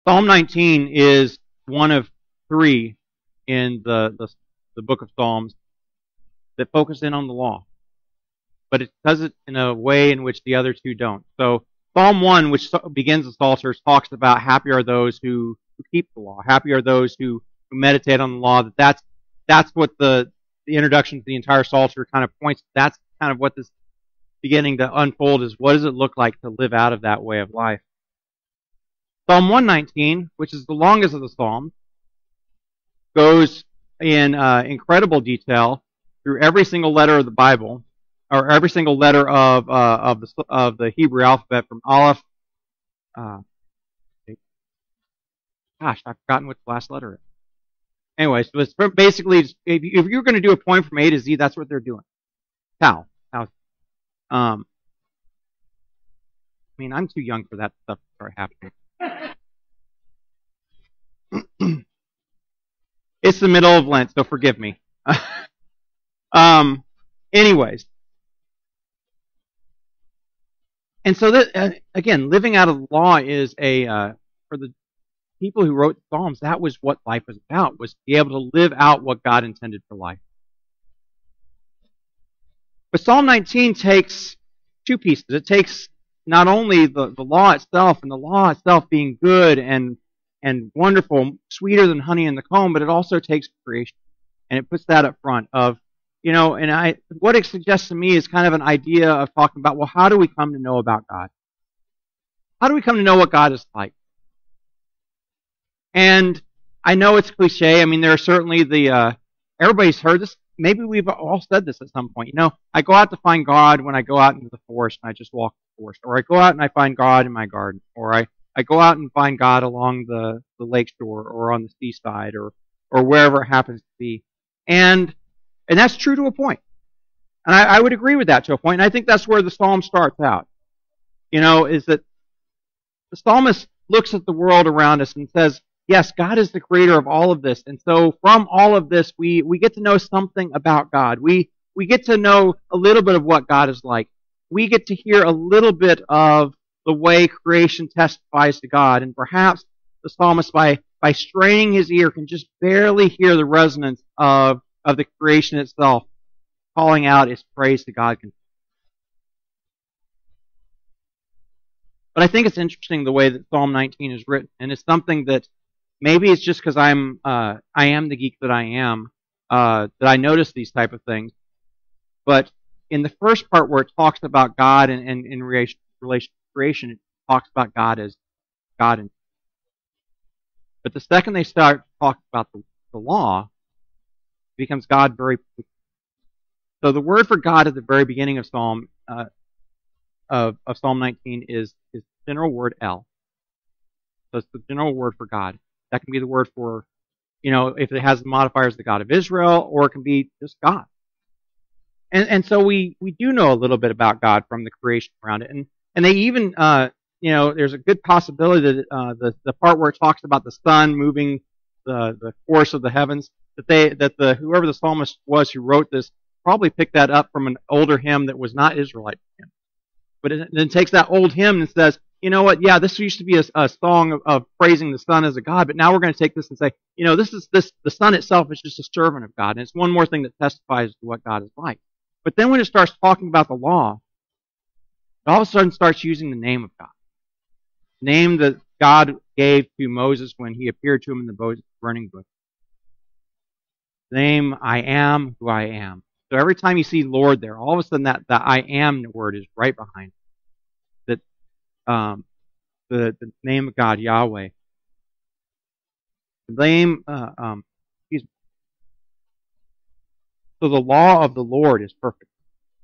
Psalm 19 is one of three in the book of Psalms that focus in on the law. But it does it in a way in which the other two don't. So Psalm 1, which begins the Psalters, talks about happy are those who keep the law. Happy are those who meditate on the law. That's what the introduction to the entire Psalter kind of points. That's kind of what this beginning to unfold is. What does it look like to live out of that way of life? Psalm 119, which is the longest of the Psalms, goes in incredible detail through every single letter of the Bible, or every single letter of the Hebrew alphabet from Aleph. Gosh, I've forgotten what the last letter is. Anyway, so it's basically, if you're going to do a poem from A to Z, that's what they're doing. Tau. I mean, I'm too young for that stuff to start happening. It's the middle of Lent, so forgive me. Anyways. And so that, again, living out of the law is for the people who wrote the Psalms, that was what life was about, was to be able to live out what God intended for life. But Psalm 19 takes two pieces. It takes not only the law itself, and the law itself being good and wonderful, sweeter than honey in the comb, but it also takes creation. And it puts that up front of, what it suggests to me is kind of an idea of talking about, well, how do we come to know about God? How do we come to know what God is like? And I know it's cliche. I mean, there are certainly everybody's heard this. Maybe we've all said this at some point. I go out to find God when I go out into the forest and I just walk the forest. Or I go out and I find God in my garden. Or I go out and find God along the lake shore or on the seaside or wherever it happens to be. And that's true to a point. And I would agree with that to a point. And I think that's where the psalm starts out. Is that the psalmist looks at the world around us and says, yes, God is the creator of all of this. And so from all of this, we get to know something about God. We get to know a little bit of what God is like. We get to hear a little bit of the way creation testifies to God. And perhaps the psalmist, by straining his ear, can just barely hear the resonance of the creation itself calling out its praise to God. But I think it's interesting the way that Psalm 19 is written. And it's something that maybe it's just because I am the geek that I am, that I notice these type of things. But in the first part where it talks about God and in relation to creation, it talks about God as God. But the second they start talking about the law, it becomes God very particular. So the word for God at the very beginning of Psalm 19 is the general word El. So it's the general word for God. That can be the word for, if it has the modifiers, the God of Israel, or it can be just God. And so we do know a little bit about God from the creation around it. And they even, there's a good possibility that the part where it talks about the sun moving the course of the heavens, whoever the psalmist was who wrote this probably picked that up from an older hymn that was not Israelite hymn. But it then takes that old hymn and says, you know what? Yeah, this used to be a song of praising the sun as a god, but now we're going to take this and say, the sun itself is just a servant of God, and it's one more thing that testifies to what God is like. But then when it starts talking about the law, it all of a sudden starts using the name of God, the name that God gave to Moses when he appeared to him in the burning bush. The name, I am who I am. So every time you see Lord there, all of a sudden that I am word is right behind it. The name of God, Yahweh. The name, excuse me. So the law of the Lord is perfect.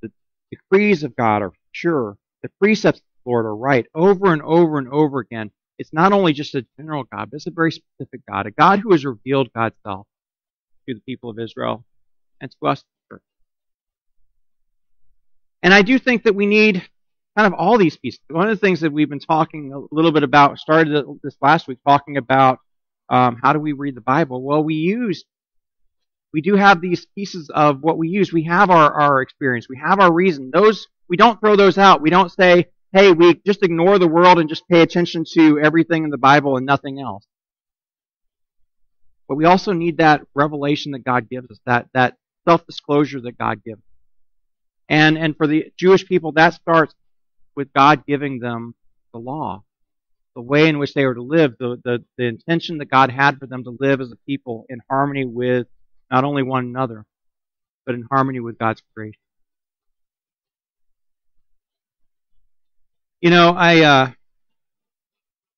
The decrees of God are sure. The precepts of the Lord are right. Over and over and over again. It's not only just a general God, but it's a very specific God. A God who has revealed God's self to the people of Israel and to us. And I do think that we need kind of all these pieces. One of the things that we've been talking a little bit about, started this last week, talking about how do we read the Bible. Well, we do have these pieces of what we use. We have our experience. We have our reason. We don't throw those out. We don't say, hey, we just ignore the world and just pay attention to everything in the Bible and nothing else. But we also need that revelation that God gives us, that self-disclosure that God gives. And for the Jewish people, that starts with God giving them the law, the way in which they were to live, the intention that God had for them to live as a people in harmony with not only one another, but in harmony with God's creation. You know,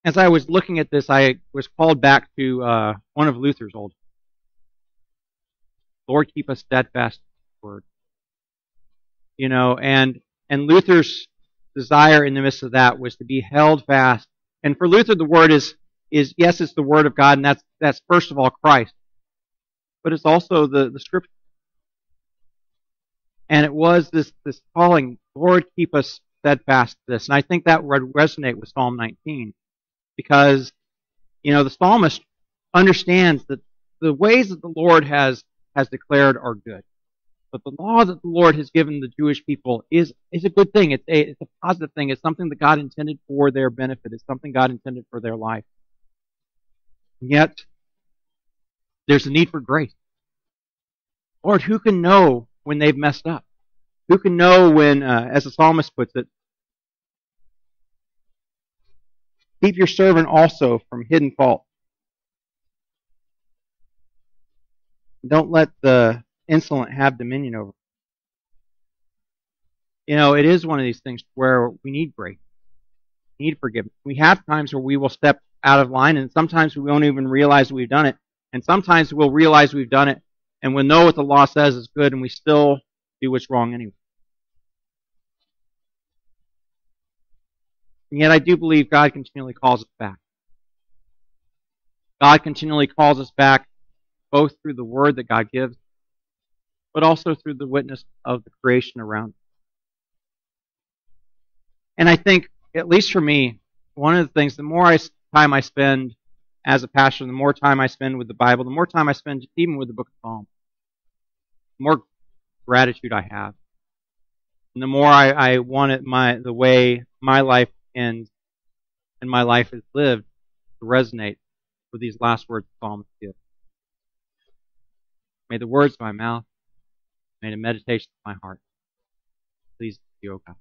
as I was looking at this, I was called back to one of Luther's old, Lord, keep us steadfast in the word. You know, and Luther's desire in the midst of that was to be held fast. And for Luther, the word is yes, it's the word of God, and that's first of all Christ, but it's also the Scripture. And it was this calling, Lord, keep us steadfast to this. And I think that would resonate with Psalm 19, because you know the psalmist understands that the ways that the Lord has declared are good. But the law that the Lord has given the Jewish people is a good thing. It's a positive thing. It's something that God intended for their benefit. It's something God intended for their life. And yet, there's a need for grace. Lord, who can know when they've messed up? Who can know when, as the psalmist puts it, keep your servant also from hidden fault. Don't let the insolent have dominion over. You know, it is one of these things where we need grace. We need forgiveness. We have times where we will step out of line, and sometimes we won't even realize we've done it. And sometimes we'll realize we've done it, and we'll know what the law says is good, and we still do what's wrong anyway. And yet I do believe God continually calls us back. God continually calls us back both through the word that God gives, but also through the witness of the creation around us. And I think, at least for me, one of the things, the more time I spend as a pastor, the more time I spend with the Bible, the more time I spend even with the book of Psalms, the more gratitude I have. And the more I want it, the way my life ends and my life is lived to resonate with these last words the psalmist gives. May the words of my mouth, may the meditation of my heart please you, O God.